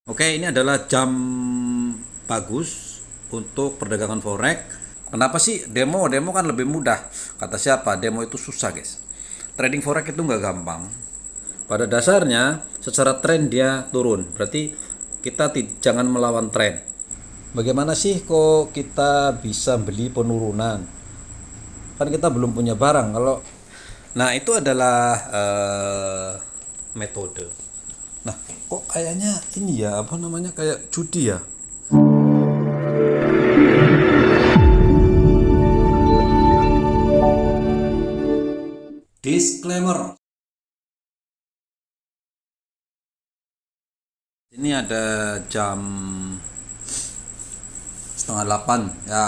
Oke, ini adalah jam bagus untuk perdagangan forex. Kenapa sih demo? Demo kan lebih mudah. Kata siapa? Demo itu susah, guys. Trading forex itu nggak gampang. Pada dasarnya, secara tren dia turun. Berarti kita jangan melawan tren. Bagaimana sih kok kita bisa beli penurunan? Kan kita belum punya barang. Nah, itu adalah metode. Nah, kok kayaknya ini ya, apa namanya, kayak judi ya? Disclaimer. Ini ada jam setengah 8 ya,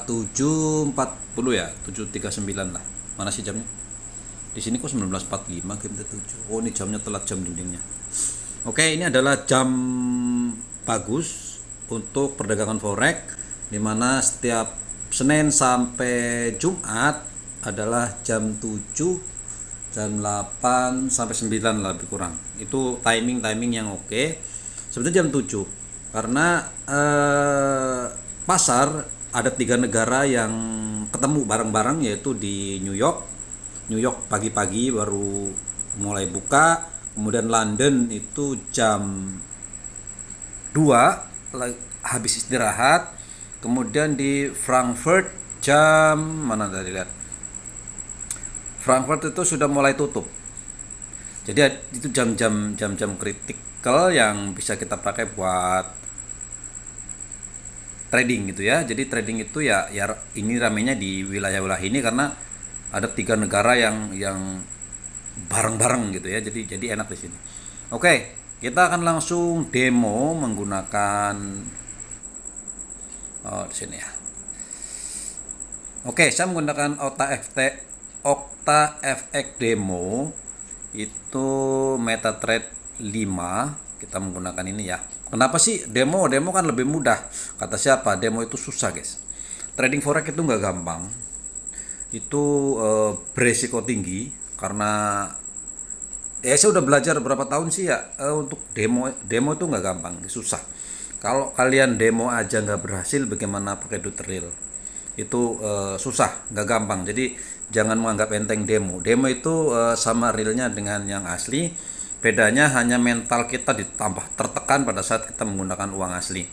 7.40 ya, 7.39 lah. Mana sih jamnya? Di sini kok 19.45 kita 7. Oh, ini jamnya telat, jam dindingnya. Oke, ini adalah jam bagus untuk perdagangan forex, dimana setiap Senin sampai Jumat adalah jam 7, jam 8 sampai 9 lah lebih kurang. Itu timing yang oke. Sebetulnya jam 7 karena pasar ada 3 negara yang ketemu bareng-bareng, yaitu di New York. New York pagi-pagi baru mulai buka, kemudian London itu jam 2 habis istirahat, kemudian di Frankfurt jam mana tadi lihat, Frankfurt itu sudah mulai tutup. Jadi itu jam-jam kritikal yang bisa kita pakai buat trading gitu ya. Jadi trading itu ya ini ramenya di wilayah-wilayah ini karena ada 3 negara yang bareng-bareng gitu ya. Jadi enak di sini. Oke, kita akan langsung demo menggunakan di sini ya. Oke, saya menggunakan Okta FX demo itu MetaTrader 5. Kita menggunakan ini ya. Kenapa sih demo? Demo kan lebih mudah. Kata siapa? Demo itu susah, guys. Trading forex itu nggak gampang. Itu beresiko tinggi karena ya saya udah belajar berapa tahun sih ya, untuk demo itu nggak gampang, susah. Kalau kalian demo aja nggak berhasil, bagaimana pakai duit real? Itu susah, nggak gampang. Jadi jangan menganggap enteng demo. Demo itu sama realnya dengan yang asli. Bedanya hanya mental kita ditambah tertekan pada saat kita menggunakan uang asli.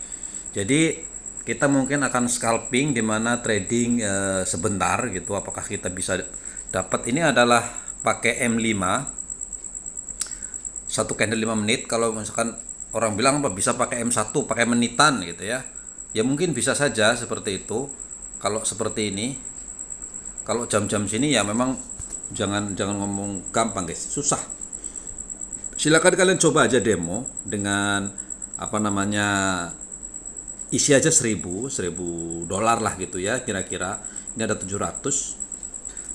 Jadi kita mungkin akan scalping, di mana trading sebentar gitu. Apakah kita bisa dapat? Ini adalah pakai M5, satu candle 5 menit. Kalau misalkan orang bilang apa bisa pakai M1 pakai menitan gitu ya, ya mungkin bisa saja seperti itu. Kalau seperti ini, kalau jam-jam sini ya memang jangan ngomong gampang, guys, susah. Silakan kalian coba aja demo dengan apa namanya, isi aja 1000 dolar lah gitu ya, kira-kira ini ada 700.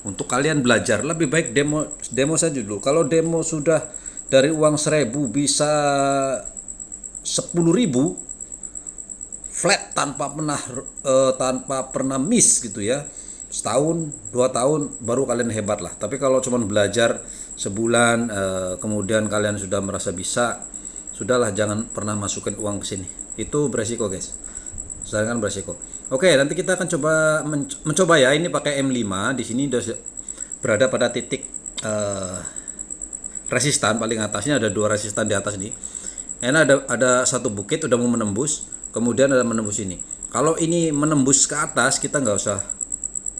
Untuk kalian belajar lebih baik demo saja dulu. Kalau demo sudah dari uang 1000 bisa 10.000 flat tanpa pernah miss gitu ya, setahun 2 tahun baru kalian hebat lah. Tapi kalau cuma belajar sebulan kemudian kalian sudah merasa bisa, sudahlah, jangan pernah masukin uang ke sini. Itu beresiko, guys. Sedangkan beresiko. Oke, nanti kita akan coba mencoba ya. Ini pakai M5. Di sini sudah berada pada titik resistan paling atasnya. Ada 2 resistan di atas nih. Ini ada satu bukit udah mau menembus, kemudian ada menembus ini. Kalau ini menembus ke atas, kita nggak usah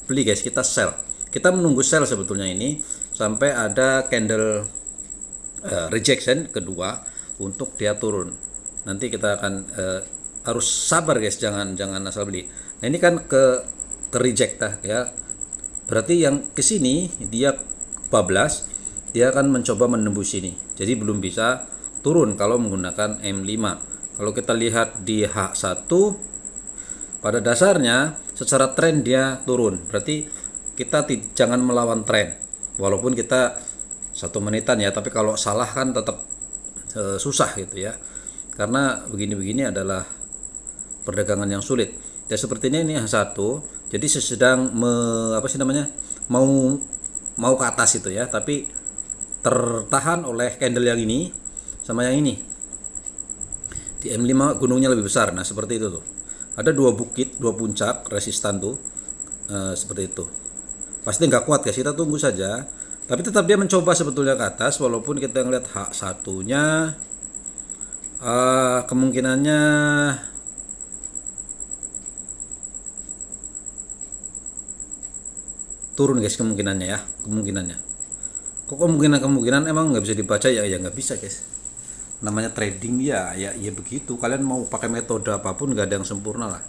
beli, guys, kita sell. Kita menunggu sell sebetulnya ini sampai ada candle rejection kedua untuk dia turun. Nanti kita akan harus sabar, guys, jangan asal beli. Nah, ini kan ke reject ya. Berarti yang ke sini dia bablas, dia akan mencoba menembus ini. Jadi belum bisa turun kalau menggunakan M5. Kalau kita lihat di H1, pada dasarnya secara tren dia turun. Berarti kita jangan melawan tren. Walaupun kita 1 menitan ya, tapi kalau salah kan tetap susah gitu ya. Karena begini-begini adalah perdagangan yang sulit. Ya seperti ini H1. Jadi sedang mau ke atas itu ya, tapi tertahan oleh candle yang ini sama yang ini. Di M5 gunungnya lebih besar. Nah, seperti itu tuh. Ada dua bukit, dua puncak resistan tuh. Seperti itu. Pasti nggak kuat guys, kita tunggu saja. Tapi tetap dia mencoba sebetulnya ke atas, walaupun kita ngeliat H1-nya kemungkinannya turun guys, kemungkinannya ya, kemungkinannya. Kok kemungkinan emang nggak bisa dibaca ya? Ya nggak bisa guys. Namanya trading ya begitu. Kalian mau pakai metode apapun nggak ada yang sempurna lah,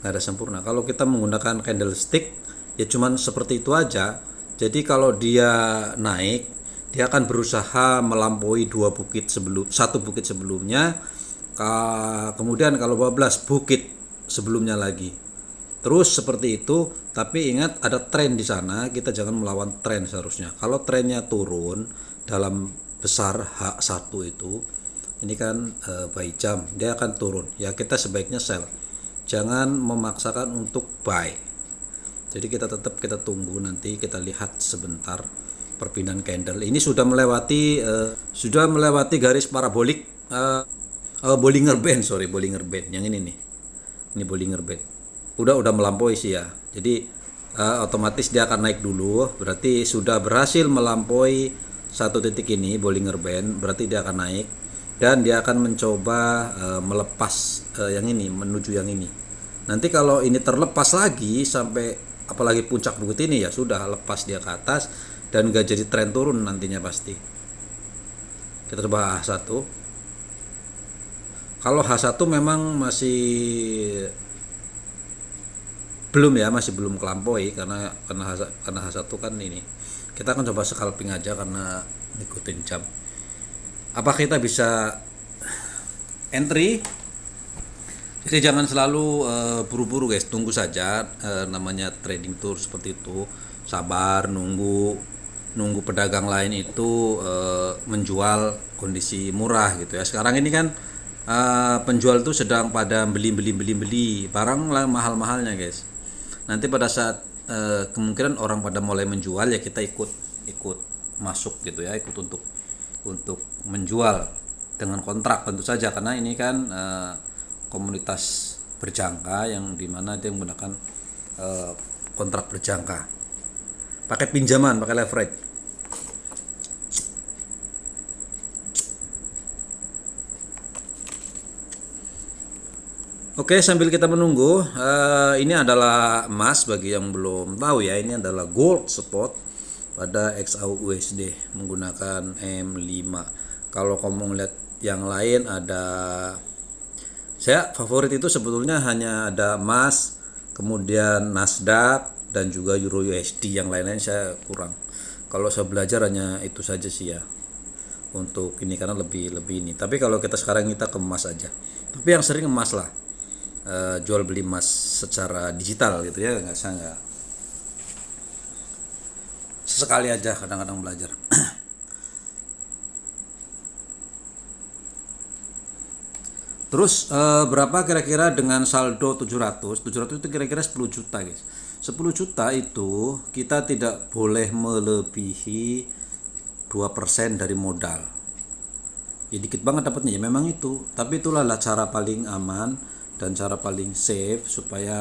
nggak ada sempurna. Kalau kita menggunakan candlestick ya cuman seperti itu aja. Jadi kalau dia naik, dia akan berusaha melampaui satu bukit sebelumnya, kemudian kalau 12 bukit sebelumnya lagi. Terus seperti itu, tapi ingat ada tren di sana, kita jangan melawan tren seharusnya. Kalau trennya turun dalam besar H1 itu, ini kan buy jam, dia akan turun. Ya kita sebaiknya sell. Jangan memaksakan untuk buy. Jadi kita tunggu, nanti kita lihat sebentar perpindahan candle. Ini sudah melewati garis parabolik Bollinger Band, Bollinger Band yang ini nih. Ini Bollinger Band. Udah melampaui sih ya. Jadi otomatis dia akan naik dulu, berarti sudah berhasil melampaui satu titik ini Bollinger Band, berarti dia akan naik dan dia akan mencoba melepas yang ini menuju yang ini. Nanti kalau ini terlepas lagi sampai apalagi puncak bukit ini, ya sudah lepas dia ke atas dan gak jadi tren turun nantinya pasti. Kita coba H1. Kalau H1 memang masih belum kelampaui karena H1 kan ini. Kita akan coba scalping aja karena ngikutin jam. Apa kita bisa entry? Jadi jangan selalu buru-buru guys, tunggu saja. Namanya trading tour seperti itu, sabar, nunggu pedagang lain itu menjual kondisi murah gitu ya. Sekarang ini kan penjual tuh sedang pada beli barang mahal-mahalnya guys. Nanti pada saat kemungkinan orang pada mulai menjual, ya kita ikut masuk gitu ya, ikut untuk menjual dengan kontrak tentu saja, karena ini kan komunitas berjangka yang dimana dia menggunakan kontrak berjangka, pakai pinjaman, pakai leverage. Oke, sambil kita menunggu, ini adalah emas bagi yang belum tahu ya, ini adalah gold spot pada XAUUSD menggunakan M5. Kalau kamu lihat yang lain ada, saya favorit itu sebetulnya hanya ada emas, kemudian Nasdaq dan juga Euro USD, yang lain-lain saya kurang. Kalau saya belajar hanya itu saja sih ya untuk ini, karena lebih ini. Tapi kalau kita sekarang kita ke emas aja. Tapi yang sering emas lah, jual beli emas secara digital gitu ya, nggak sesekali aja, kadang-kadang belajar. Terus berapa kira-kira dengan saldo 700 itu kira-kira 10 juta guys. 10 juta itu kita tidak boleh melebihi 2% dari modal. Ya dikit banget dapatnya ya, memang itu. Tapi itulah cara paling aman dan cara paling safe supaya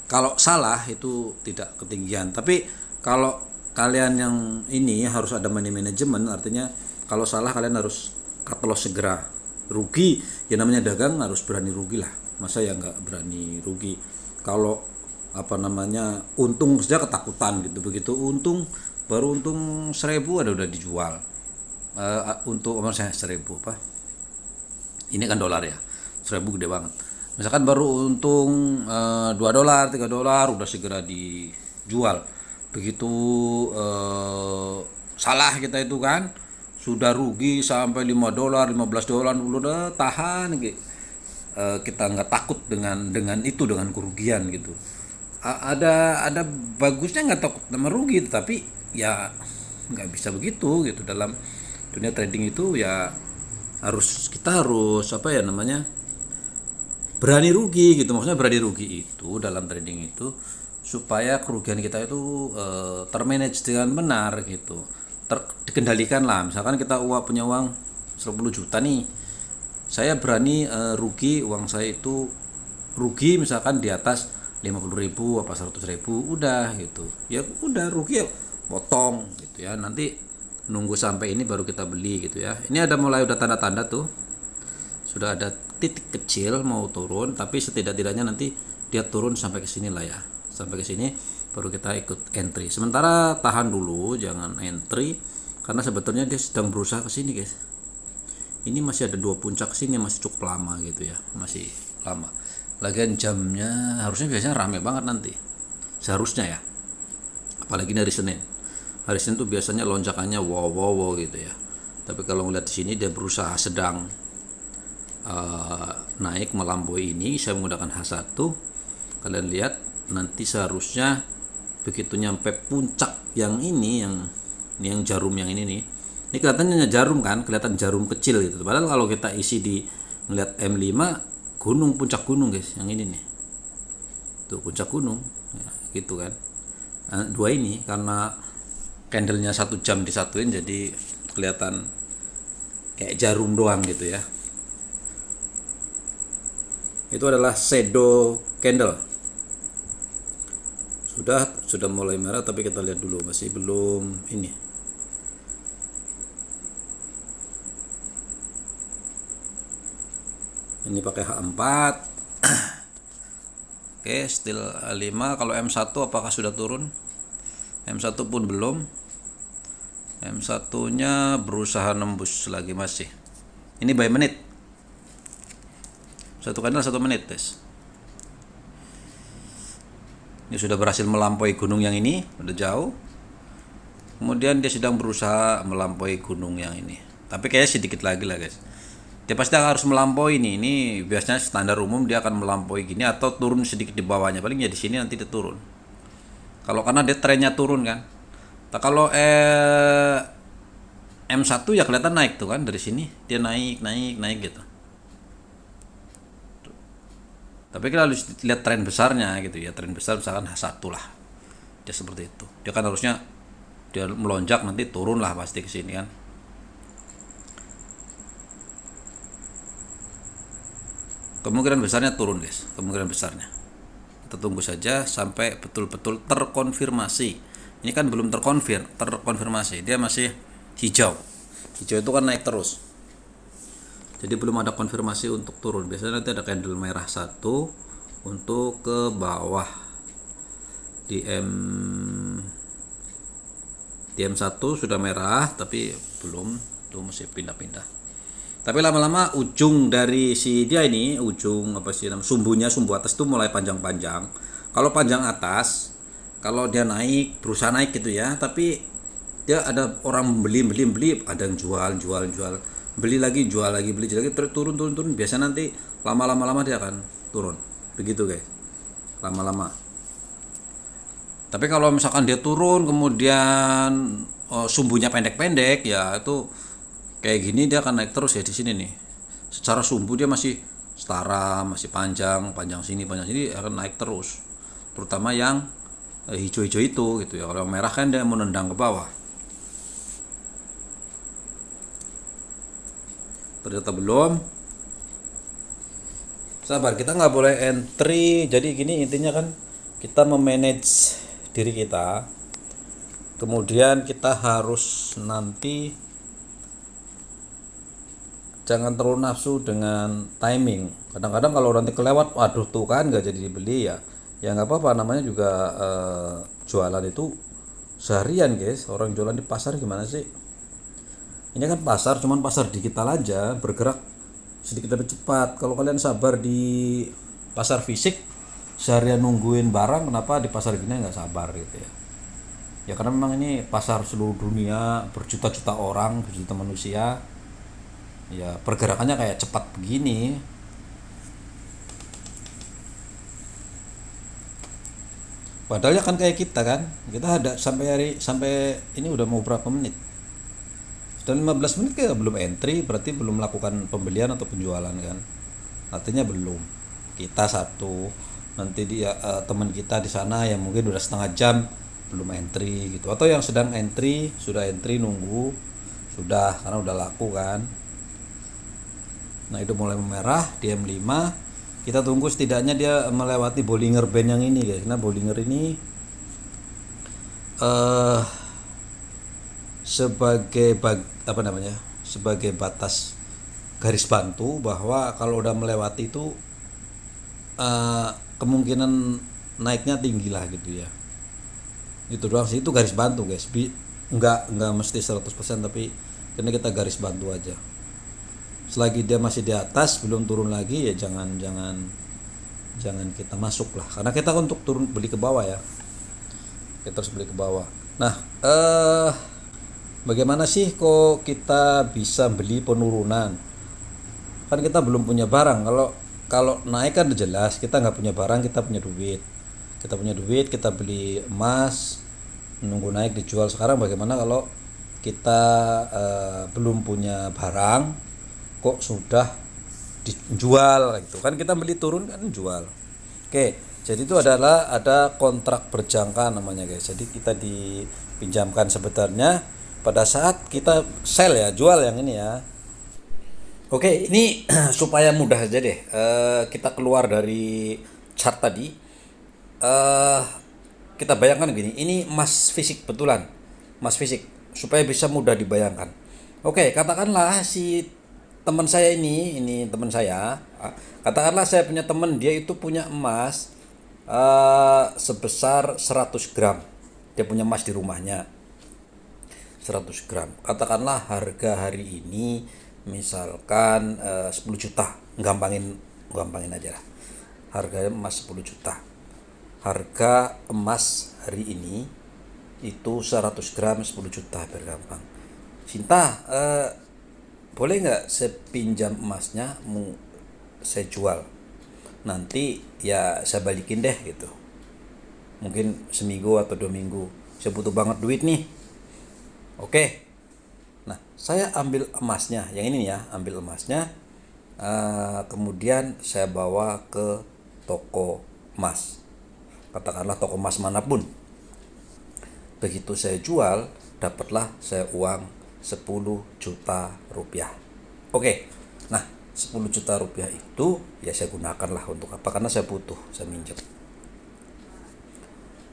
kalau salah itu tidak ketinggian. Tapi kalau kalian yang ini harus ada money management, artinya kalau salah kalian harus cut loss segera. Rugi ya, namanya dagang harus berani rugi lah, masa ya nggak berani rugi. Kalau untung saja ketakutan gitu, begitu baru untung 1.000 udah dijual. Untuk saya 1.000 apa, ini kan dolar ya, 1.000 gede banget. Misalkan baru untung $2, $3 udah segera dijual. Begitu salah kita itu kan sudah rugi sampai $5, $15 udah tahan gitu. Kita nggak takut dengan itu, dengan kerugian gitu. Ada bagusnya nggak takut sama rugi, tapi ya nggak bisa begitu gitu. Dalam dunia trading itu ya kita harus berani rugi gitu. Maksudnya berani rugi itu dalam trading itu supaya kerugian kita itu termanage dengan benar gitu, dikendalikan lah. Misalkan kita punya uang 10 juta nih, saya berani rugi, uang saya itu rugi misalkan di atas 50.000 apa 100.000, udah gitu ya, udah rugi ya potong gitu ya, nanti nunggu sampai ini baru kita beli gitu ya. Ini ada mulai udah tanda-tanda tuh, sudah ada titik kecil mau turun, tapi setidak-tidaknya nanti dia turun sampai ke sini lah ya, sampai ke sini baru kita ikut entry. Sementara tahan dulu, jangan entry karena sebetulnya dia sedang berusaha ke sini guys. Ini masih ada 2 puncak sini, masih cukup lama gitu ya, masih lama. Lagian jamnya harusnya biasanya rame banget nanti, seharusnya ya, apalagi dari Senin. Hari Senin tuh biasanya lonjakannya wow wow wow gitu ya. Tapi kalau ngeliat di sini dia berusaha sedang naik melampaui ini, saya menggunakan H1. Kalian lihat nanti seharusnya begitu nyampe puncak yang ini, yang jarum yang ini nih. Ini kelihatannya jarum kan, kelihatan jarum kecil gitu. Padahal kalau kita isi di ngeliat M5 gunung, puncak gunung guys, yang ini nih. Tuh puncak gunung, ya, gitu kan. Nah, 2 ini karena candlenya 1 jam disatuin jadi kelihatan kayak jarum doang gitu ya. Itu adalah shadow candle. Sudah mulai merah, tapi kita lihat dulu masih belum ini. Ini pakai H4. Oke, still 5. Kalau M1 apakah sudah turun? M1 pun belum. M1 nya berusaha nembus lagi masih. Ini by menit. Satu candle 1 menit guys. Ini sudah berhasil melampaui gunung yang ini, udah jauh. Kemudian dia sedang berusaha melampaui gunung yang ini. Tapi kayaknya sedikit lagi lah guys. Dia pasti harus melampaui ini. Ini biasanya standar umum dia akan melampaui gini atau turun sedikit di bawahnya. Paling ya di sini nanti dia turun. Kalau karena dia trennya turun kan. Nah, kalau M1 ya kelihatan naik tuh kan, dari sini dia naik gitu. Tapi kita harus lihat tren besarnya gitu ya. Tren besar misalkan H1 lah. Dia seperti itu. Dia kan harusnya dia melonjak nanti turun lah pasti ke sini kan. Kemungkinan besarnya turun guys, kemungkinan besarnya. Kita tunggu saja sampai betul-betul terkonfirmasi. Ini kan belum terkonfirmasi, dia masih hijau. Hijau itu kan naik terus. Jadi belum ada konfirmasi untuk turun. Biasanya nanti ada candle merah 1 untuk ke bawah. Di M1 sudah merah tapi belum, tuh masih pindah-pindah. Tapi lama-lama ujung dari si dia ini, ujung apa sih namanya, sumbu atas itu mulai panjang-panjang. Kalau panjang atas, kalau dia naik, berusaha naik gitu ya, tapi dia ada orang beli, ada yang jual, beli lagi, jual lagi, beli lagi, turun. Biasa nanti lama-lama dia akan turun. Begitu guys. Lama-lama. Tapi kalau misalkan dia turun kemudian sumbunya pendek-pendek ya itu kayak gini, dia akan naik terus ya di sini nih. Secara sumbu dia masih setara, masih panjang sini akan naik terus. Terutama yang hijau-hijau itu gitu ya. Kalau merah kan dia menendang ke bawah. Ternyata belum. Sabar, kita nggak boleh entry. Jadi gini intinya kan kita memanage diri kita. Kemudian kita harus nanti jangan terlalu nafsu dengan timing. Kadang-kadang kalau nanti kelewat, waduh tuh kan nggak jadi dibeli ya. Ya nggak apa-apa, namanya juga jualan itu seharian guys. Orang jualan di pasar gimana sih? Ini kan pasar, cuman pasar digital aja, bergerak sedikit lebih cepat. Kalau kalian sabar di pasar fisik, seharian nungguin barang, kenapa di pasar gini nggak sabar gitu ya? Ya karena memang ini pasar seluruh dunia, berjuta-juta orang, berjuta manusia. Ya pergerakannya kayak cepat begini. Padahal ya kan kayak kita kan, kita ada sampai ini udah mau berapa menit? Sudah 15 menit kayak belum entry, berarti belum melakukan pembelian atau penjualan kan? Artinya belum. Kita satu, nanti dia teman kita di sana yang mungkin udah setengah jam belum entry gitu, atau yang sedang entry, sudah entry nunggu, sudah karena udah laku kan. Nah itu mulai memerah di M5, kita tunggu setidaknya dia melewati Bollinger Band yang ini guys. Nah Bollinger ini sebagai sebagai batas garis bantu bahwa kalau udah melewati itu kemungkinan naiknya tinggi lah gitu ya. Itu doang sih, itu garis bantu guys. Enggak mesti 100% tapi karena kita garis bantu aja. Selagi dia masih di atas belum turun lagi ya jangan kita masuk lah, karena kita untuk turun beli ke bawah ya, kita harus beli ke bawah. Nah bagaimana sih kok kita bisa beli penurunan, kan kita belum punya barang. Kalau naik kan udah jelas kita nggak punya barang, kita punya duit, kita beli emas menunggu naik dijual. Sekarang bagaimana kalau kita belum punya barang kok sudah dijual gitu kan, kita beli turun kan jual. Oke, jadi itu ada kontrak berjangka namanya guys. Jadi kita dipinjamkan sebenarnya pada saat kita sell ya, jual yang ini ya. Oke, ini supaya mudah aja deh, kita keluar dari chart tadi. Kita bayangkan gini, ini emas fisik betulan, emas fisik, supaya bisa mudah dibayangkan. Oke, katakanlah si teman saya ini teman saya, katakanlah saya punya teman, dia itu punya emas sebesar 100 gram, dia punya emas di rumahnya 100 gram. Katakanlah harga hari ini misalkan 10 juta, gampangin aja lah, harga emas 10 juta. Harga emas hari ini itu 100 gram 10 juta, biar gampang. Sinta, boleh nggak saya pinjam emasnya, saya jual, nanti ya saya balikin deh gitu, mungkin seminggu atau 2 minggu, saya butuh banget duit nih. Oke, nah saya ambil emasnya yang ini ya, ambil emasnya, kemudian saya bawa ke toko emas, katakanlah toko emas manapun. Begitu saya jual, dapatlah saya uang 10 juta rupiah. Oke, nah 10 juta rupiah itu ya saya gunakanlah untuk apa, karena saya butuh, saya minjem.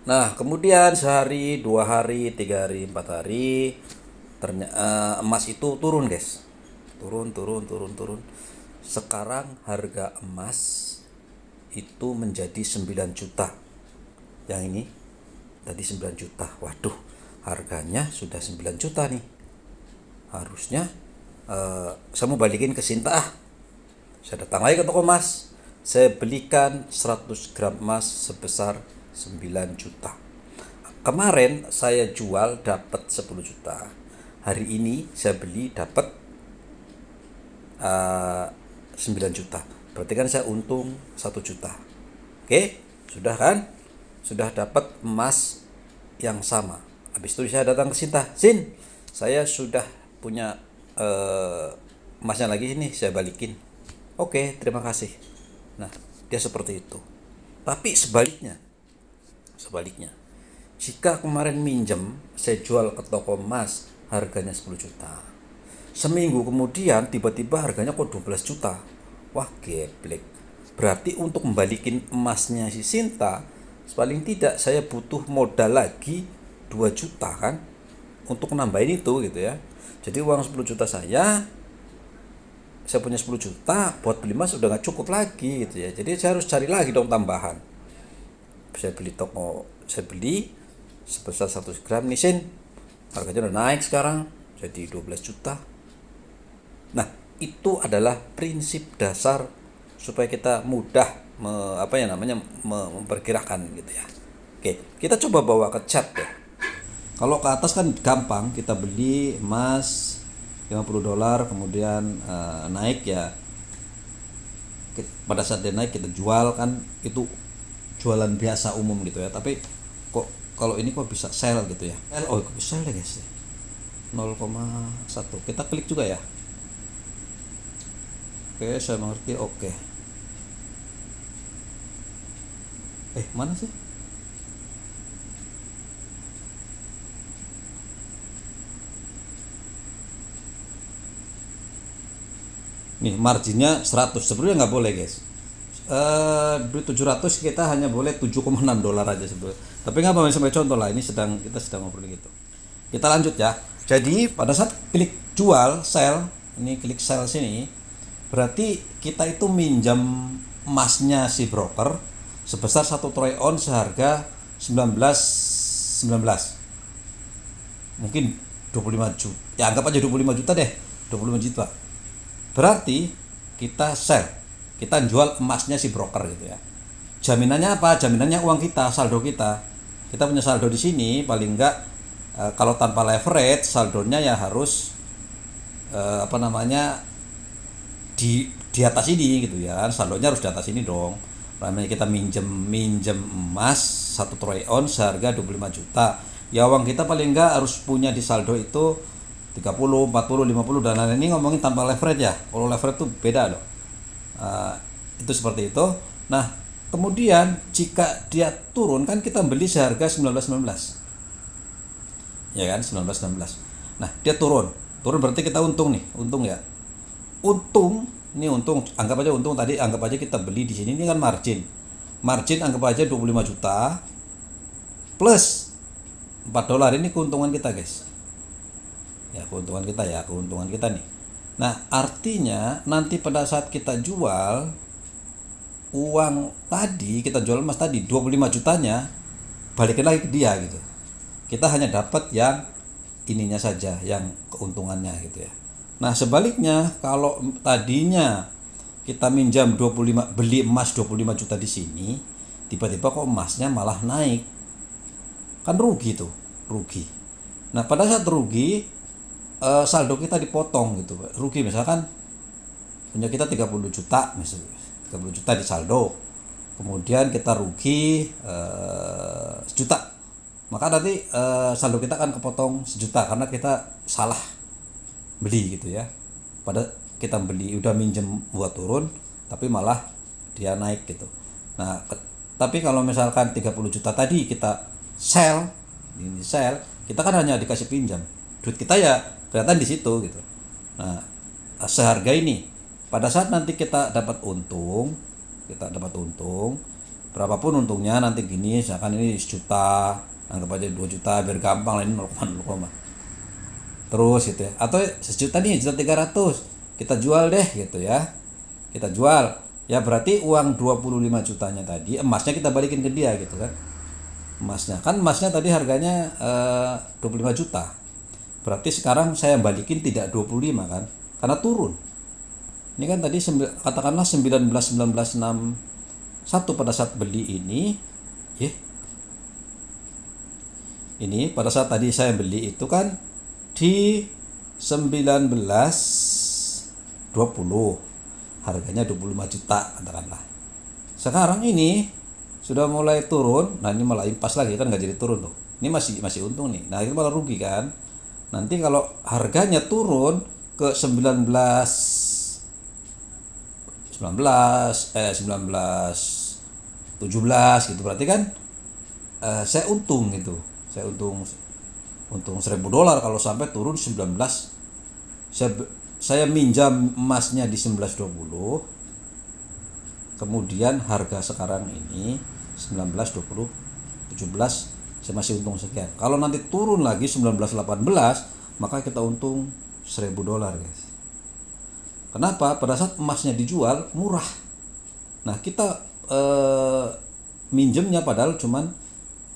Nah kemudian sehari, 2 hari, 3 hari, 4 hari, ternyata emas itu turun guys, turun. Sekarang harga emas itu menjadi 9 juta. Yang ini tadi 9 juta. Waduh, harganya sudah 9 juta nih. Harusnya saya mau balikin ke Sinta. Saya datang lagi ke toko emas, saya belikan 100 gram emas sebesar 9 juta. Kemarin saya jual dapat 10 juta. Hari ini saya beli dapat 9 juta. Berarti kan saya untung 1 juta. Oke, sudah kan? Sudah dapat emas yang sama. Habis itu saya datang ke Sinta, Sin, saya sudah punya emasnya lagi ini, saya balikin. Oke, terima kasih. Nah, dia seperti itu. Tapi sebaliknya, jika kemarin minjem, saya jual ke toko emas, harganya 10 juta. Seminggu kemudian tiba-tiba harganya kok 12 juta. Wah, geblek. Berarti untuk membalikin emasnya si Sinta, paling tidak saya butuh modal lagi 2 juta kan, untuk nambahin itu gitu ya. Jadi uang 10 juta saya punya 10 juta buat beli emas udah gak cukup lagi gitu ya. Jadi saya harus cari lagi dong tambahan. Saya beli sebesar 100 gram nih Sin, harganya udah naik sekarang jadi 12 juta. Nah itu adalah prinsip dasar supaya kita mudah memperkirakan gitu ya. Oke, kita coba bawa ke chart ya. Kalau ke atas kan gampang, kita beli emas $50, kemudian naik ya. Pada saat dia naik kita jual kan, itu jualan biasa umum gitu ya. Tapi kok kalau ini kok bisa sell gitu ya. Oh, bisa deh guys. 0,1. Kita klik juga ya. Oke, saya mengerti. Oke. Mana sih? Nih marginnya 100, sebenarnya nggak boleh guys. Duit 700 kita hanya boleh 7,6 dolar aja sebetulnya. Tapi nggak apa-apa, sampai contoh lah, ini kita sedang ngobrol gitu. Kita lanjut ya. Jadi pada saat klik jual, sell, ini klik sell sini, berarti kita itu minjam emasnya si broker sebesar 1 troy ounce seharga 19 mungkin 25 juta, ya anggap aja 25 juta deh, 25 juta. Berarti kita sell, kita jual emasnya si broker gitu ya. Jaminannya apa? Jaminannya uang kita, saldo kita. Kita punya saldo di sini paling enggak, kalau tanpa leverage saldonya ya harus di atas ini gitu ya. Saldonya harus di atas ini dong. Namanya kita minjem emas 1 troy ounce seharga 25 juta. Ya uang kita paling enggak harus punya di saldo itu 30, 40, 50 dan lain-lain. Ini ngomongin tanpa leverage ya. Kalau leverage tuh beda loh. Itu seperti itu. Nah, kemudian jika dia turun kan kita beli seharga 19 ya kan, 19 nah dia turun berarti kita untung nih, untung ya, ini untung, anggap aja untung tadi, anggap aja kita beli di sini, ini kan margin anggap aja 25 juta plus 4 dolar, ini keuntungan kita guys ya, keuntungan kita nih. Nah artinya nanti pada saat kita jual uang tadi, kita jual emas tadi 25 jutanya balikin lagi ke dia gitu. Kita hanya dapat yang ininya saja, yang keuntungannya gitu ya. Nah sebaliknya, kalau tadinya kita minjam 25, beli emas 25 juta di sini, tiba-tiba kok emasnya malah naik, kan rugi tuh, rugi. Nah pada saat rugi, saldo kita dipotong gitu, rugi. Misalkan punya kita 30 juta misalnya, 30 juta di saldo, kemudian kita rugi 1 juta, maka nanti saldo kita akan kepotong 1 juta karena kita salah beli gitu ya. Pada kita beli udah minjem buat turun tapi malah dia naik gitu. Nah tapi kalau misalkan 30 juta tadi kita sell, kita kan hanya dikasih pinjam, duit kita ya kelihatan di situ gitu. Nah seharga ini, pada saat nanti kita dapat untung, berapapun untungnya nanti gini, misalkan ini 1 juta, anggap aja 2 juta biar gampang lah, ini 0,0 terus gitu ya. Atau 1 juta nih, 1.300.000 kita jual deh gitu ya, kita jual ya, berarti uang 25 jutanya tadi, emasnya kita balikin ke dia gitu kan. Emasnya tadi harganya 25 juta, berarti sekarang saya balikin tidak 25 kan, karena turun. Ini kan tadi katakanlah 19 pada saat beli ini ya. Ini pada saat tadi saya beli itu kan di 19.20, harganya 25 juta katakanlah. Sekarang ini sudah mulai turun, nah ini malah impas lagi kan, nggak jadi turun tuh. Ini masih untung nih. Nah itu malah rugi kan. Nanti kalau harganya turun ke 19 17 gitu, berarti kan saya untung gitu. Saya untung $1.000 kalau sampai turun 19. Saya minjam emasnya di 19.20, kemudian harga sekarang ini 19.20, 17, saya masih untung sekian. Kalau nanti turun lagi 19.18, maka kita untung $1.000 guys. Kenapa? Pada saat emasnya dijual murah. Nah kita minjemnya padahal cuman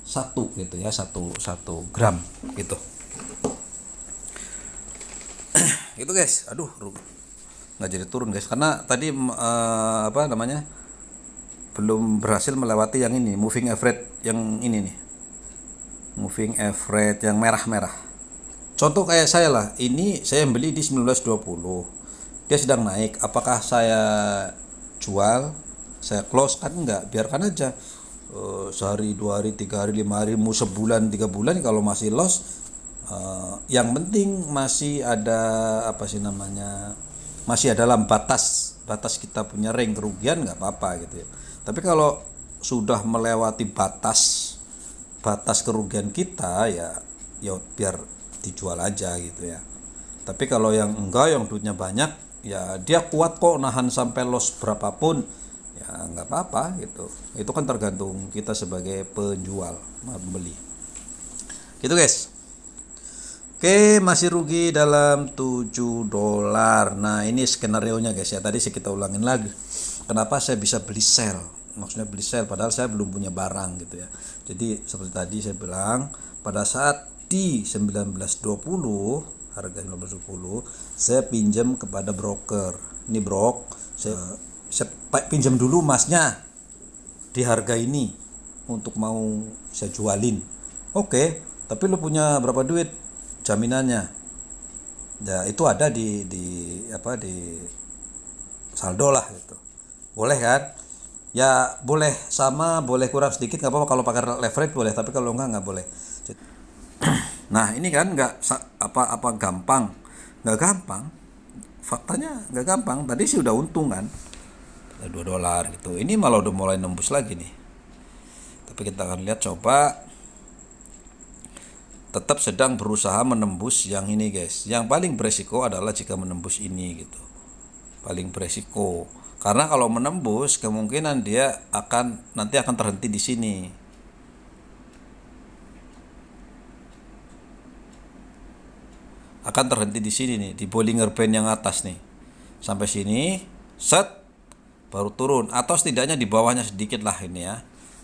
1 gitu ya, 1 gram gitu. Gitu guys. Aduh, nggak jadi turun guys karena tadi belum berhasil melewati yang ini, moving average yang ini nih, moving average yang merah-merah. Contoh kayak saya lah, ini saya beli di 19.20, dia sedang naik, apakah saya jual, saya close? Kan enggak, biarkan aja sehari, 2 hari, 3 hari, 5 hari, mau sebulan, 3 bulan, kalau masih loss, yang penting masih ada masih dalam batas kita punya range kerugian, nggak apa-apa gitu ya. Tapi kalau sudah melewati batas kerugian kita ya biar dijual aja gitu ya. Tapi kalau yang enggak, yang duitnya banyak, ya dia kuat kok nahan sampai loss berapapun, ya nggak apa-apa gitu. Itu kan tergantung kita sebagai penjual pembeli gitu guys. Oke, masih rugi dalam 7 dolar. Nah, ini skenario nya guys ya. Tadi kita ulangin lagi. Kenapa saya bisa beli sell? Maksudnya beli sell padahal saya belum punya barang gitu ya. Jadi seperti tadi saya bilang, pada saat di 1920, harga 1920, saya pinjam kepada broker. Ini saya pinjam dulu emasnya di harga ini untuk mau saya jualin. Oke, tapi lu punya berapa duit? Jaminannya. Ya, itu ada di saldo lah gitu. Boleh kan? Ya boleh sama, boleh kurang sedikit nggak apa-apa, kalau pakai leverage boleh, tapi kalau nggak boleh. Nah, ini kan nggak apa gampang. Nggak gampang. Faktanya nggak gampang. Tadi sih udah untung kan. 2 dolar gitu. Ini malah udah mulai nembus lagi nih. Tapi kita akan lihat, coba. Tetap sedang berusaha menembus yang ini guys. Yang paling beresiko adalah jika menembus ini gitu. Paling beresiko. Karena kalau menembus kemungkinan dia nanti akan terhenti di sini. Akan terhenti di sini nih, di Bollinger Band yang atas nih. Sampai sini, set, baru turun, atau setidaknya di bawahnya sedikit lah ini ya.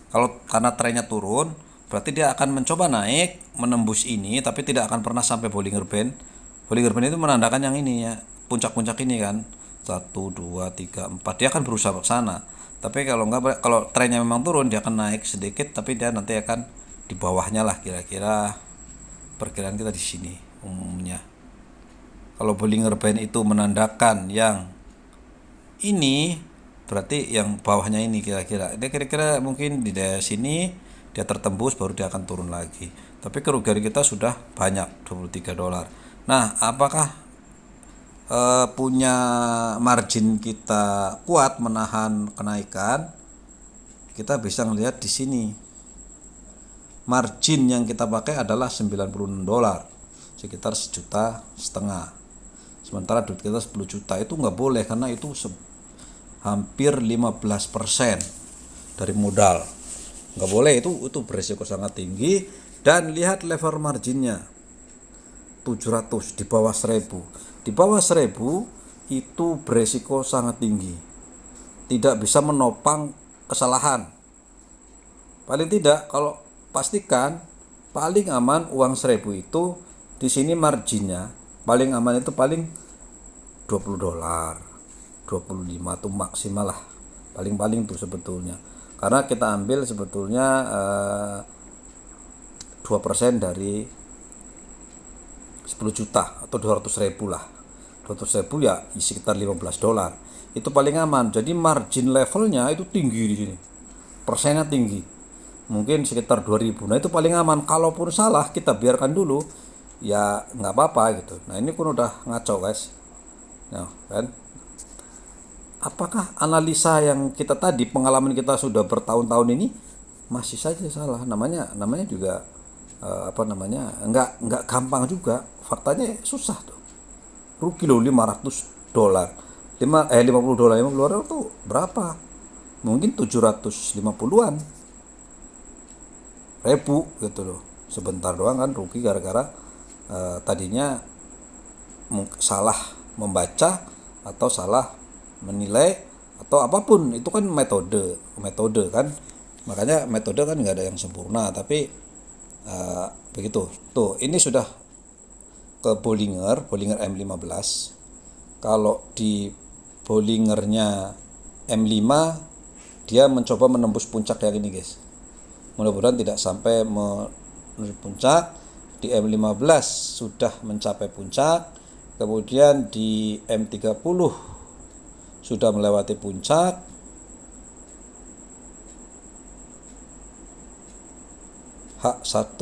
Kalau karena trennya turun, berarti dia akan mencoba naik menembus ini, tapi tidak akan pernah sampai Bollinger Band. Bollinger Band itu menandakan yang ini ya, puncak-puncak ini kan, 1 2 3 4, dia akan berusaha ke sana. Tapi kalau enggak, kalau trennya memang turun, dia akan naik sedikit, tapi dia nanti akan di bawahnya lah, kira-kira perkiraan kita di sini umumnya. Kalau Bollinger Band itu menandakan yang ini, berarti yang bawahnya ini kira-kira. Dia kira-kira mungkin di daerah sini dia tertembus, baru dia akan turun lagi. Tapi kerugian kita sudah banyak, 23 dolar. Nah, apakah punya margin kita kuat menahan kenaikan? Kita bisa melihat di sini. Margin yang kita pakai adalah 96 dolar, sekitar 1,5 juta. Sementara duit kita 10 juta, itu nggak boleh karena itu hampir 15% dari modal. Nggak boleh, itu beresiko sangat tinggi. Dan lihat level marginnya 700, di bawah 1000. Di bawah 1000 itu beresiko sangat tinggi, tidak bisa menopang kesalahan. Paling tidak, kalau pastikan paling aman uang 1000 itu di sini marginnya paling aman itu paling 20 dolar, 25 tuh maksimal lah, paling-paling tuh sebetulnya. Karena kita ambil sebetulnya 2% dari 10 juta atau 200.000 lah. 200.000 ya sekitar 15 dolar. Itu paling aman. Jadi margin levelnya itu tinggi di sini. Persennya tinggi. Mungkin sekitar 2000. Nah, itu paling aman. Kalaupun salah kita biarkan dulu, ya nggak apa-apa gitu. Nah, ini pun udah ngaco guys. Nah, kan? Apakah analisa yang kita tadi, pengalaman kita sudah bertahun-tahun ini masih saja salah? Namanya juga nggak gampang juga. Faktanya susah tuh. Rugi loh 500 dolar. 50 dolar. 50 dolar itu berapa? Mungkin 750-an ribu gitu loh. Sebentar doang kan rugi gara-gara tadinya salah membaca atau salah menilai atau apapun. Itu kan metode kan, makanya metode kan nggak ada yang sempurna, tapi begitu. Tuh, ini sudah ke Bollinger M15. Kalau di Bollingernya M5 dia mencoba menembus puncak yang ini guys. Mudah-mudahan tidak sampai menembus puncak. Di M15 sudah mencapai puncak, kemudian di M30 sudah melewati puncak, H1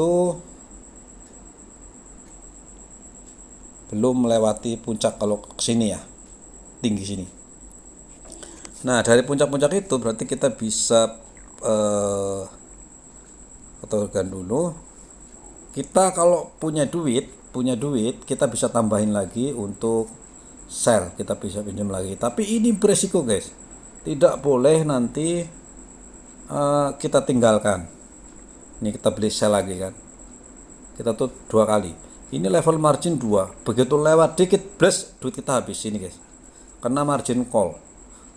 belum melewati puncak kalau kesini ya, tinggi sini. Nah, dari puncak-puncak itu berarti kita bisa fotokan dulu. Kita kalau punya duit kita bisa tambahin lagi untuk sell, kita bisa pinjam lagi. Tapi ini beresiko guys, tidak boleh nanti kita tinggalkan. Ini kita beli sell lagi kan, kita tuh 2 kali. Ini level margin 2, begitu lewat dikit blast duit kita habis ini guys, karena margin call.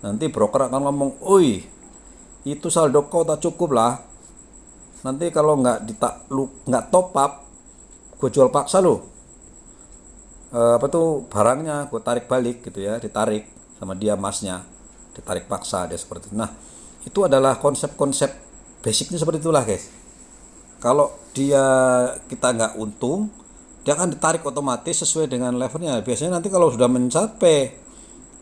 Nanti broker akan ngomong, oi itu saldo kau tak cukup lah, nanti kalau nggak top up, gue jual paksa lo, barangnya gue tarik balik gitu ya, ditarik sama dia emasnya, ditarik paksa dia seperti itu. Nah itu adalah konsep-konsep basicnya seperti itulah guys. Kalau kita nggak untung, dia akan ditarik otomatis sesuai dengan levelnya. Biasanya nanti kalau sudah mencapai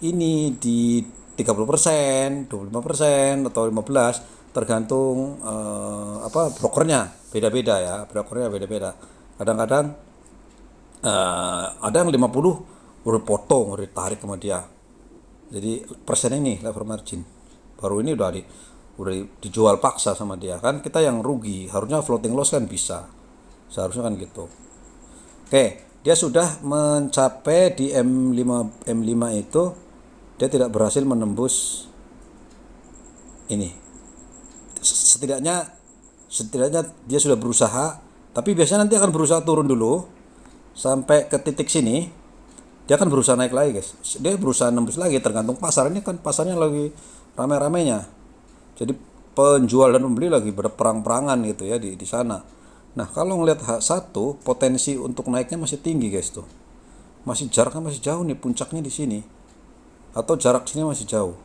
ini di 30%, 25% atau 15%, tergantung brokernya beda-beda ya, brokernya beda-beda. Kadang-kadang ada yang 50 udah potong, udah ditarik sama dia. Jadi persen ini level margin. Baru ini udah dijual paksa sama dia, kan kita yang rugi. Harusnya floating loss kan bisa, seharusnya kan gitu. Oke, dia sudah mencapai di M5 itu, dia tidak berhasil menembus ini. Setidaknya dia sudah berusaha, tapi biasanya nanti akan berusaha turun dulu sampai ke titik sini, dia akan berusaha naik lagi guys. Dia berusaha nembus lagi, tergantung pasar. Ini kan pasarnya lagi rame-ramenya, jadi penjual dan pembeli lagi berperang-perangan gitu ya di sana. Nah kalau ngelihat H1, potensi untuk naiknya masih tinggi guys tuh, jaraknya masih jauh nih, puncaknya di sini atau jarak sini masih jauh.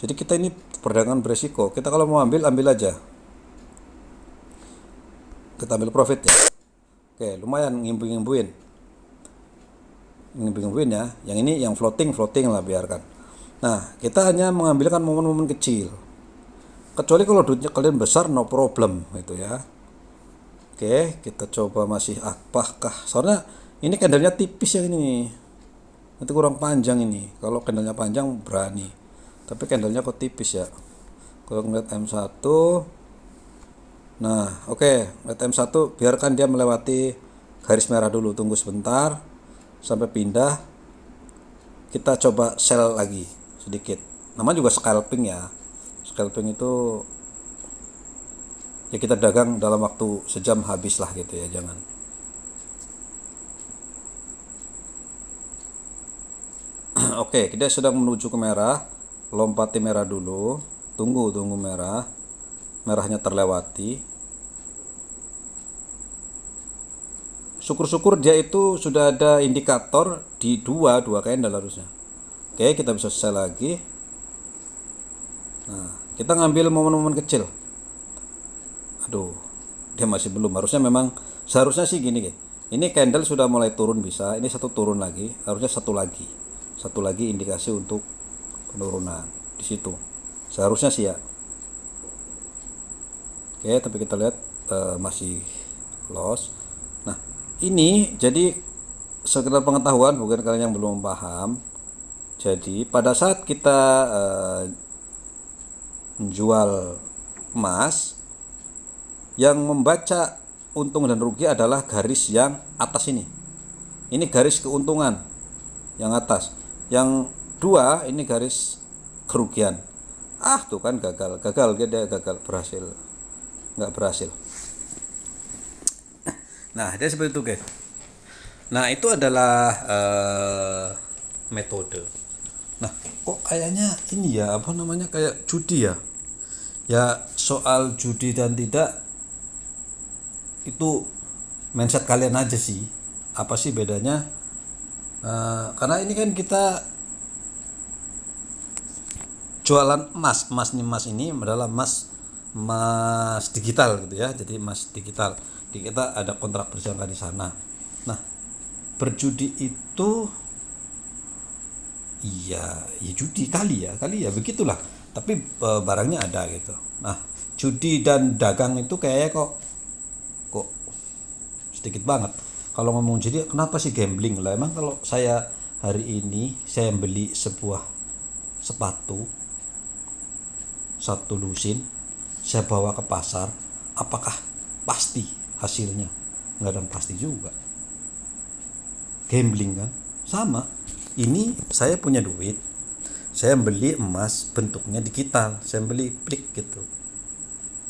Jadi kita ini perdagangan beresiko. Kita kalau mau ambil aja, kita ambil profit ya. Oke, lumayan ngimbuin ya. Yang ini yang floating lah, biarkan. Nah kita hanya mengambilkan momen-momen kecil, kecuali kalau duitnya kalian besar, no problem gitu ya. Oke, kita coba masih apakah, soalnya ini candlenya tipis yang ini, nanti kurang panjang ini. Kalau candlenya panjang berani, tapi candlenya kok tipis ya. Kalau ngeliat M1, nah oke, ngeliat M1 biarkan dia melewati garis merah dulu, tunggu sebentar sampai pindah. Kita coba sell lagi sedikit, namanya juga scalping ya. Scalping itu ya kita dagang dalam waktu sejam habis lah gitu ya, jangan. Oke, kita sudah menuju ke merah, lompati merah dulu, tunggu merahnya terlewati. Syukur-syukur dia itu sudah ada indikator di dua candle harusnya. Oke, kita bisa sell lagi. Nah kita ngambil momen-momen kecil. Aduh, dia masih belum. Harusnya memang seharusnya sih gini guys. Ini candle sudah mulai turun, bisa. Ini satu turun lagi, harusnya satu lagi indikasi untuk penurunan di situ. Seharusnya sih ya. Oke, tapi kita lihat masih loss. Nah, ini jadi sekedar pengetahuan, bukan kalian yang belum paham. Jadi pada saat kita menjual emas, yang membaca untung dan rugi adalah garis yang atas ini. Ini garis keuntungan yang atas. Yang dua ini garis kerugian. Tuh kan gagal, dia gagal, nggak berhasil. Nah dia seperti itu guys. Nah itu adalah metode. Nah kok kayaknya ini ya, kayak judi ya. Ya soal judi dan tidak, itu mindset kalian aja sih. Apa sih bedanya? Karena ini kan kita jualan emas ini adalah emas digital gitu ya. Jadi emas digital, di kita ada kontrak berjangka di sana. Nah berjudi itu iya ya judi kali ya begitulah. Tapi barangnya ada gitu. Nah judi dan dagang itu kayaknya kok sedikit banget. Kalau ngomong judi, kenapa sih gambling lah? Emang kalau saya hari ini saya beli sebuah sepatu satu lusin, saya bawa ke pasar, apakah pasti hasilnya? Nggak ada yang pasti juga. Gambling kan sama. Ini saya punya duit, saya beli emas bentuknya digital, saya beli plik gitu,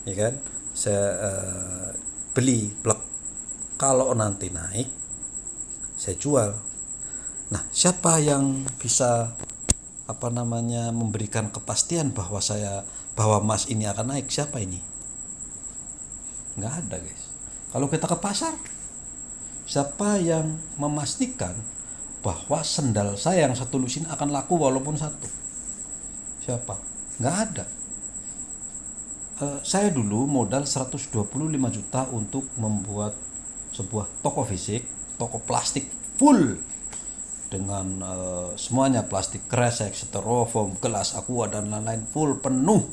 ya kan? Saya beli plek. Kalau nanti naik, saya jual. Nah, siapa yang bisa memberikan kepastian bahwa emas ini akan naik? Siapa ini? Nggak ada, guys. Kalau kita ke pasar, siapa yang memastikan bahwa sendal saya yang satu lusin akan laku walaupun satu? Siapa? Nggak ada. Saya dulu modal 125 juta untuk membuat sebuah toko fisik, toko plastik full dengan semuanya, plastik kresek, styrofoam, gelas, aqua dan lain-lain, full penuh.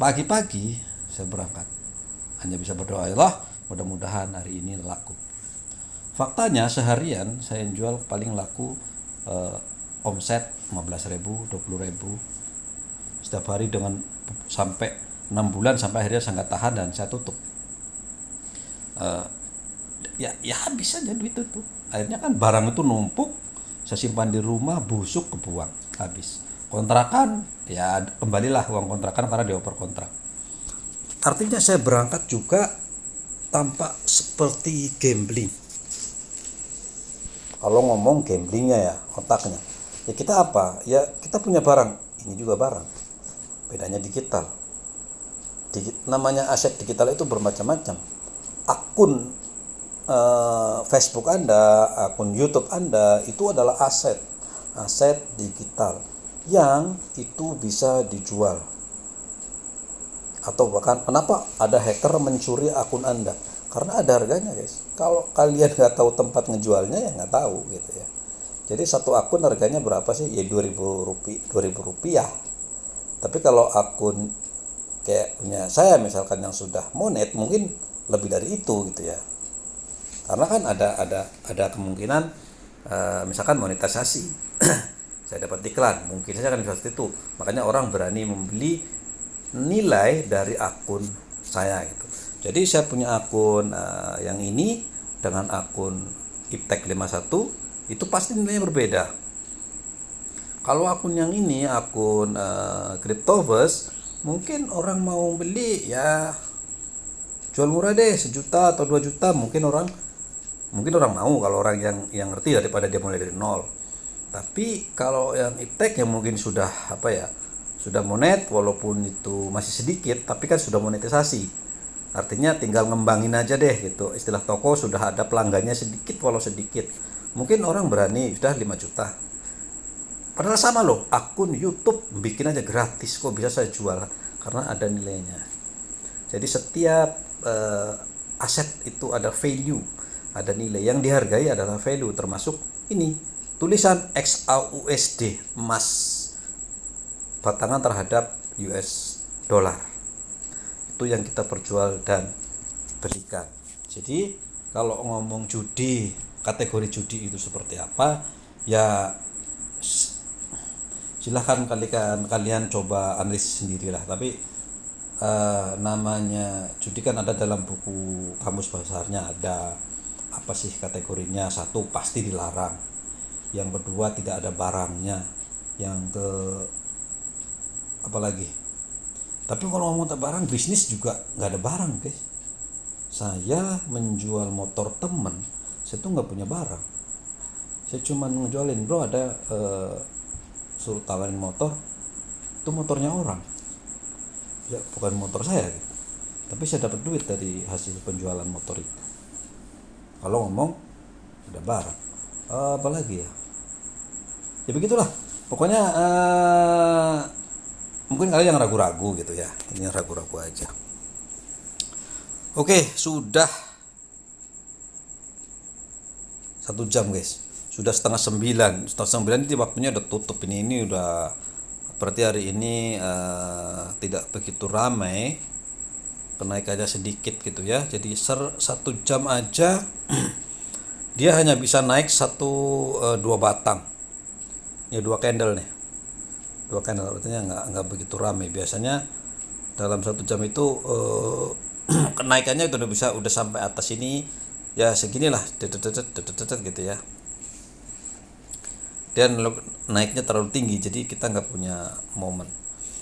Pagi-pagi saya berangkat, hanya bisa berdoa, Allah mudah-mudahan hari ini laku. Faktanya seharian saya jual paling laku omset 15.000, 20.000 setiap hari, dengan sampai 6 bulan, sampai akhirnya saya nggak tahan dan saya tutup. Ya habis aja duit itu. Akhirnya kan barang itu numpuk, saya simpan di rumah, busuk, kebuang, habis. Kontrakan, ya kembalilah uang kontrakan karena dioper kontrak. Artinya saya berangkat juga tampak seperti gambling. Kalau ngomong gamblingnya ya, otaknya. Ya kita apa? Ya kita punya barang, ini juga barang. Bedanya digital. Namanya aset digital itu bermacam-macam. Akun Facebook Anda, akun YouTube Anda itu adalah aset digital yang itu bisa dijual. Atau bahkan kenapa ada hacker mencuri akun Anda? Karena ada harganya, guys. Kalau kalian nggak tahu tempat ngejualnya, ya nggak tahu gitu ya. Jadi satu akun harganya berapa sih? Ya 2.000 rupiah. Tapi kalau akun kayak punya saya misalkan yang sudah monet, mungkin lebih dari itu gitu ya. Karena kan ada kemungkinan misalkan monetisasi. Saya dapat iklan, mungkin saja kan seperti itu. Makanya orang berani membeli nilai dari akun saya gitu. Jadi saya punya akun yang ini dengan akun Iptek 51 itu pasti nilainya berbeda. Kalau akun yang ini, akun Cryptoverse, mungkin orang mau beli ya jual murah deh, 1 juta atau 2 juta, mungkin orang mau kalau orang yang ngerti, daripada dia mulai dari nol. Tapi kalau yang iptek yang mungkin sudah sudah monet, walaupun itu masih sedikit tapi kan sudah monetisasi, artinya tinggal ngembangin aja deh gitu. Istilah toko sudah ada pelanggannya sedikit walau sedikit, mungkin orang berani sudah 5 juta. Padahal sama loh, akun YouTube bikin aja gratis kok bisa saya jual karena ada nilainya. Jadi setiap aset itu ada value, ada nilai. Yang dihargai adalah value, termasuk ini tulisan XAUSD, emas batangan terhadap US dollar. Itu yang kita perjual dan belikan. Jadi kalau ngomong judi, kategori judi itu seperti apa, ya silahkan kalian coba analisis sendirilah. Tapi namanya judi kan ada dalam buku kamus bahasanya, ada apa sih kategorinya. Satu, pasti dilarang. Yang kedua, tidak ada barangnya. Yang ke apalagi. Tapi kalau ngomong barang, bisnis juga nggak ada barang, guys. Saya menjual motor temen, saya tuh nggak punya barang. Saya cuma ngejualin, bro ada suruh tawarin motor, itu motornya orang, ya bukan motor saya gitu. Tapi saya dapat duit dari hasil penjualan motor itu. Kalau ngomong ada barang, apalagi ya, ya begitulah pokoknya. Mungkin kalian yang ragu-ragu gitu ya, ini ragu-ragu aja. Oke, sudah 1 jam, guys. Sudah setengah 9 ini waktunya udah tutup. Ini udah berarti hari ini tidak begitu ramai, kenaikannya sedikit gitu ya. Jadi 1 jam aja dia hanya bisa naik 2 batang ya, 2 candle nih, 2 candle, artinya nggak begitu ramai. Biasanya dalam 1 jam itu kenaikannya udah sampai atas ini ya, seginilah gitu ya. dan naiknya terlalu tinggi, jadi kita nggak punya momen.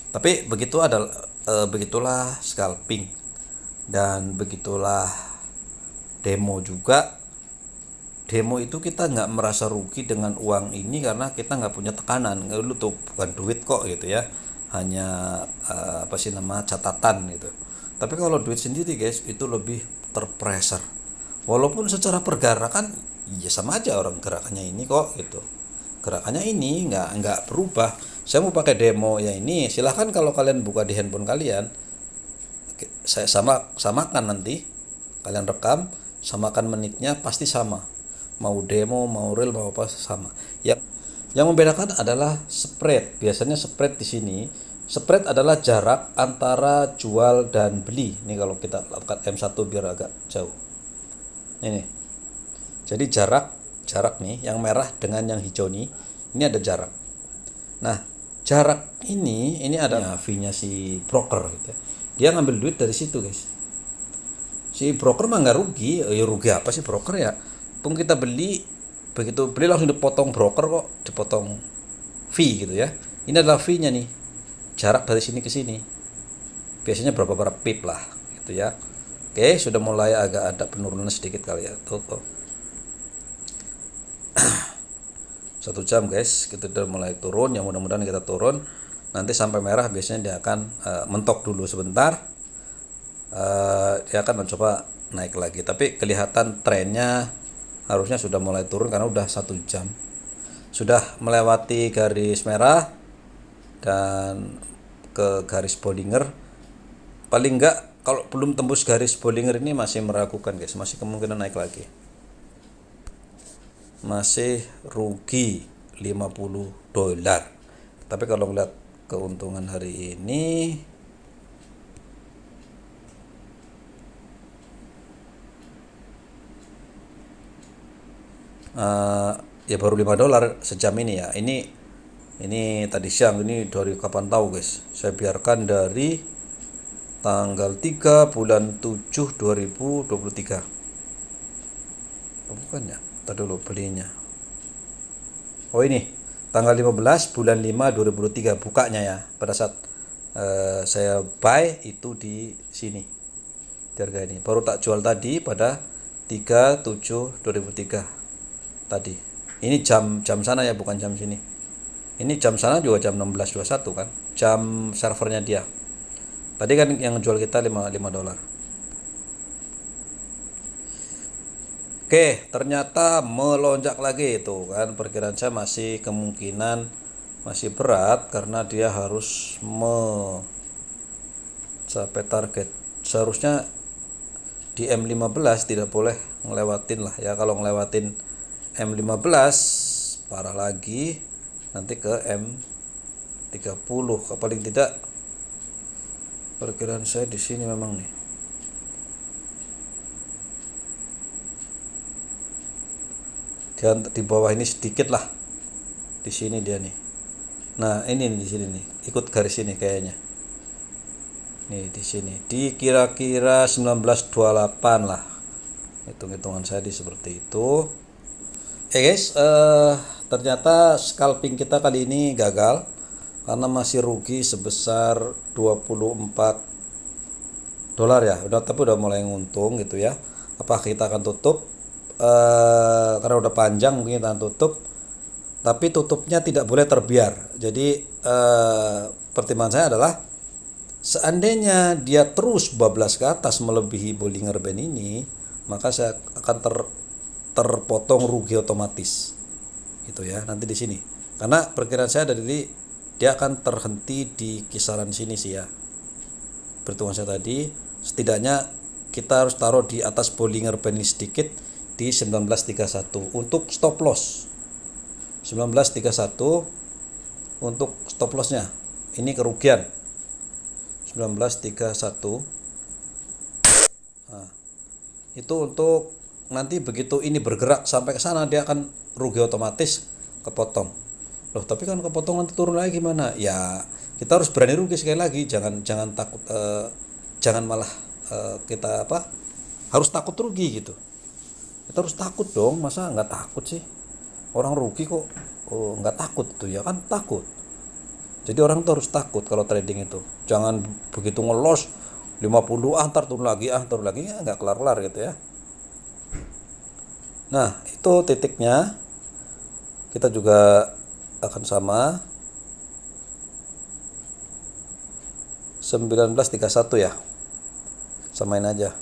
Tapi begitulah scalping, dan begitulah demo juga. Demo itu kita nggak merasa rugi dengan uang ini karena kita nggak punya tekanan. Lu tuh bukan duit kok gitu ya, hanya catatan gitu. Tapi kalau duit sendiri guys, itu lebih terpressure. Walaupun secara pergerakan ya sama aja, orang gerakannya ini kok gitu, gerakannya ini nggak berubah. Saya mau pakai demo ya ini, silahkan kalau kalian buka di handphone kalian, saya samakan nanti, kalian rekam, samakan menitnya pasti sama, mau demo mau real mau apa sama. Yang membedakan adalah spread. Biasanya spread di sini, spread adalah jarak antara jual dan beli. Ini kalau kita lakukan M1 biar agak jauh. Ini. Jadi jarak nih yang merah dengan yang hijau nih, ini ada jarak. Nah, jarak ini ada fee-nya si broker gitu ya. Dia ngambil duit dari situ, guys. Si broker mah nggak rugi. Ya rugi apa sih broker ya? Pun kita beli, begitu beli langsung dipotong broker kok, dipotong fee gitu ya. Ini adalah fee-nya nih. Jarak dari sini ke sini. Biasanya berapa pip lah gitu ya. Oke, sudah mulai agak ada penurunan sedikit kali ya. Tuh. 1 jam guys, kita udah mulai turun. Yang mudah-mudahan kita turun. Nanti sampai merah biasanya dia akan mentok dulu sebentar. Dia akan mencoba naik lagi. Tapi kelihatan trennya harusnya sudah mulai turun karena udah 1 jam. Sudah melewati garis merah dan ke garis Bollinger. Paling enggak kalau belum tembus garis Bollinger ini masih meragukan guys, masih kemungkinan naik lagi. Masih rugi $50. Tapi kalau ngeliat keuntungan hari ini ya baru $5 sejam ini ya. Ini tadi siang, ini dari kapan tahu guys. Saya biarkan dari tanggal 3 bulan 7 2023. Oh, bukan ya, tadi dulu belinya. Oh ini tanggal 15 bulan 5 2023 bukanya ya. Pada saat saya buy itu di sini di harga ini. Baru tak jual tadi pada 3/7/2003 tadi. Ini jam sana ya, bukan jam sini. Ini jam sana juga jam 16.21 kan, jam servernya dia. Tadi kan yang jual kita $5. Oke, ternyata melonjak lagi itu kan. Perkiraan saya masih kemungkinan masih berat karena dia harus mencapai target. Seharusnya di M15 tidak boleh ngelewatin lah ya. Kalau ngelewatin M15 parah lagi, nanti ke M30 paling tidak. Perkiraan saya di sini memang nih. Di bawah ini sedikit lah. Di sini dia nih. Nah, ini nih, di sini nih. Ikut garis ini kayaknya. Nih di sini. Di kira-kira 1928 lah. Hitung-hitungan saya di seperti itu. Guys, ternyata scalping kita kali ini gagal karena masih rugi sebesar $24 ya. Tapi udah mulai nguntung gitu ya. Apa kita akan tutup? Karena udah panjang mungkin kita akan tutup. Tapi tutupnya tidak boleh terbiar. Jadi pertimbangan saya adalah seandainya dia terus bablas ke atas melebihi Bollinger Band ini, maka saya akan terpotong rugi otomatis. Gitu ya, nanti di sini. Karena perkiraan saya dari dia akan terhenti di kisaran sini sih ya. Perhitungan saya tadi, setidaknya kita harus taruh di atas Bollinger Band sedikit di 1931 untuk stop loss. 1931 untuk stop lossnya. Ini kerugian. 1931. Nah, itu untuk nanti begitu ini bergerak sampai ke sana dia akan rugi otomatis, kepotong. Loh, tapi kan kepotong nanti turun lagi gimana? Ya, kita harus berani rugi sekali lagi. Jangan takut, jangan malah kita harus takut rugi gitu. Kita harus takut dong, masa nggak takut sih? Orang rugi kok nggak takut tuh ya kan, takut. Jadi orang tuh harus takut kalau trading itu. Jangan begitu ngelos 50 antar turun lagi, turun lagi, ya nggak kelar-kelar gitu ya. Nah, itu titiknya. Kita juga akan sama 1931 ya. Samain aja.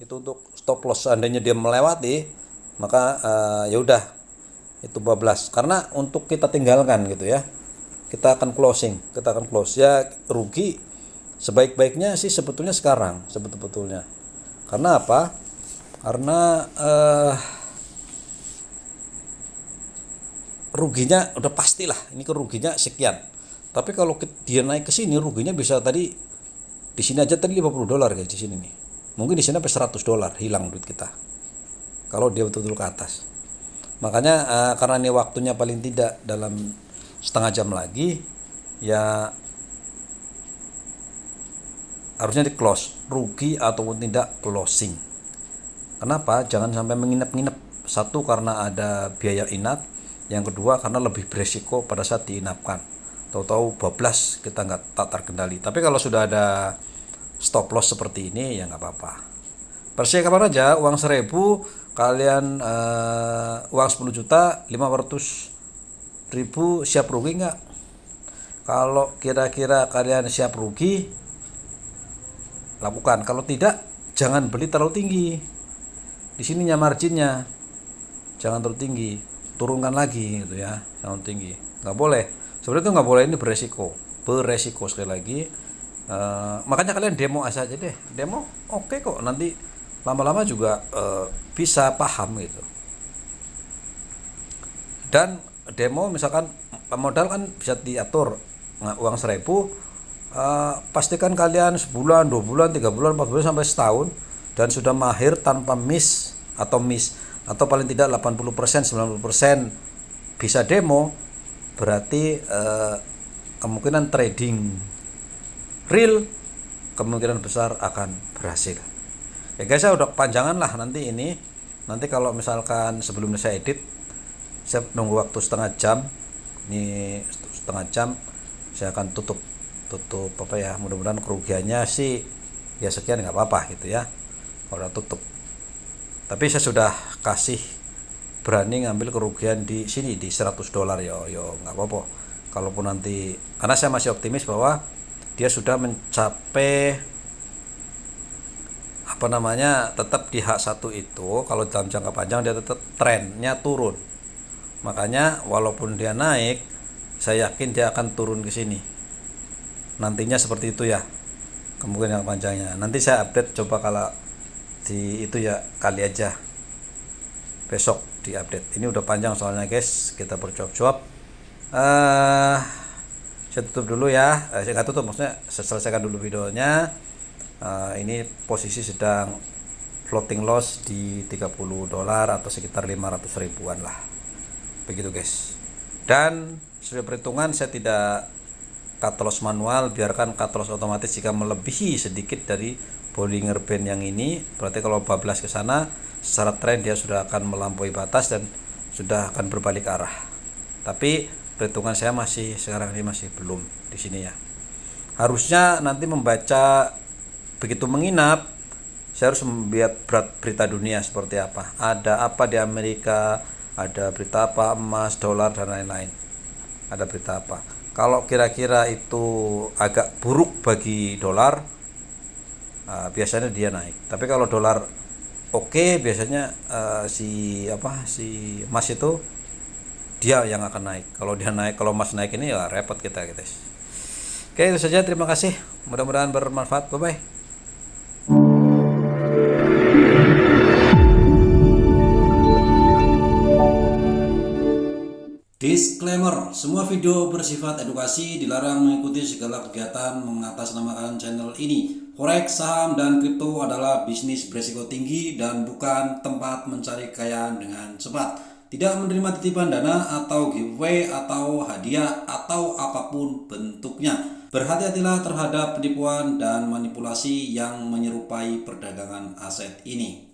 Itu untuk stop loss, seandainya dia melewati, maka ya udah itu bablas. Karena untuk kita tinggalkan gitu ya. Kita akan closing, kita akan close ya. Rugi sebaik-baiknya sih sebetulnya sekarang, sebetulnya. Karena apa? Karena ruginya udah pastilah, ini keruginya sekian. Tapi kalau dia naik ke sini, ruginya bisa tadi di sini aja tadi $50 guys, di sini nih. Mungkin di sini sampai $100 hilang duit kita. Kalau dia betul-betul ke atas. Makanya karena ini waktunya paling tidak dalam setengah jam lagi, ya harusnya di close, rugi ataupun tidak closing. Kenapa? Jangan sampai menginap-nginep. Satu, karena ada biaya inap. Yang kedua, karena lebih beresiko pada saat diinapkan. Tahu-tahu bablas, kita nggak tak terkendali. Tapi kalau sudah ada stop loss seperti ini, ya nggak apa-apa. Persiapan aja, uang 1.000, kalian uang 10 juta, 500.000 siap rugi nggak? Kalau kira-kira kalian siap rugi, lakukan. Kalau tidak, jangan beli terlalu tinggi. Di sininya marginnya jangan terlalu tinggi, turunkan lagi gitu ya, jangan tinggi, nggak boleh. Sebenarnya itu nggak boleh, ini beresiko sekali lagi. Makanya kalian demo aja deh, demo oke kok, nanti lama-lama juga bisa paham gitu. Dan demo misalkan modal kan bisa diatur, uang 1.000, pastikan kalian sebulan, 2 bulan, 3 bulan, 4 bulan sampai setahun dan sudah mahir tanpa miss atau paling tidak 80%, 90% bisa demo, berarti kemungkinan trading real kemungkinan besar akan berhasil. Ya guys, saya udah kepanjangan lah nanti ini. Nanti kalau misalkan sebelum saya edit, saya nunggu waktu setengah jam. Ini setengah jam saya akan tutup apa ya, mudah-mudahan kerugiannya sih ya sekian, nggak apa-apa gitu ya. Udah tutup. Tapi saya sudah kasih berani ngambil kerugian di sini di $100 yo nggak apa-apa. Kalaupun nanti, karena saya masih optimis bahwa dia sudah mencapai tetap di H1 itu, kalau dalam jangka panjang dia tetap trennya turun. Makanya walaupun dia naik, saya yakin dia akan turun ke sini. Nantinya seperti itu ya, kemungkinan panjangnya. Nanti saya update, coba kalau di itu ya kali aja besok di update. Ini udah panjang soalnya guys, kita berjawab-jawab. Saya tutup dulu ya. Saya nggak tutup, maksudnya saya selesaikan dulu videonya. Ini posisi sedang floating loss di $30 atau sekitar 500 ribuan lah, begitu guys. Dan sesuai perhitungan saya tidak cut loss manual, biarkan cut loss otomatis. Jika melebihi sedikit dari Bollinger Band yang ini, berarti kalau bablas ke sana secara tren dia sudah akan melampaui batas dan sudah akan berbalik arah. Tapi perhitungan saya masih sekarang ini masih belum di sini ya. Harusnya nanti membaca begitu menginap, saya harus melihat berita dunia seperti apa. Ada apa di Amerika, ada berita apa, emas, dolar dan lain-lain. Ada berita apa. Kalau kira-kira itu agak buruk bagi dolar, biasanya dia naik. Tapi kalau dolar oke, biasanya si emas itu dia yang akan naik. Kalau dia naik, kalau emas naik ini ya repot kita guys. Oke, itu saja, terima kasih. Mudah-mudahan bermanfaat. Bye bye. Disclaimer, semua video bersifat edukasi, dilarang mengikuti segala kegiatan mengatasnamakan channel ini. Forex, saham, dan kripto adalah bisnis berisiko tinggi dan bukan tempat mencari kekayaan dengan cepat. Tidak menerima titipan dana atau giveaway atau hadiah atau apapun bentuknya. Berhati-hatilah terhadap penipuan dan manipulasi yang menyerupai perdagangan aset ini.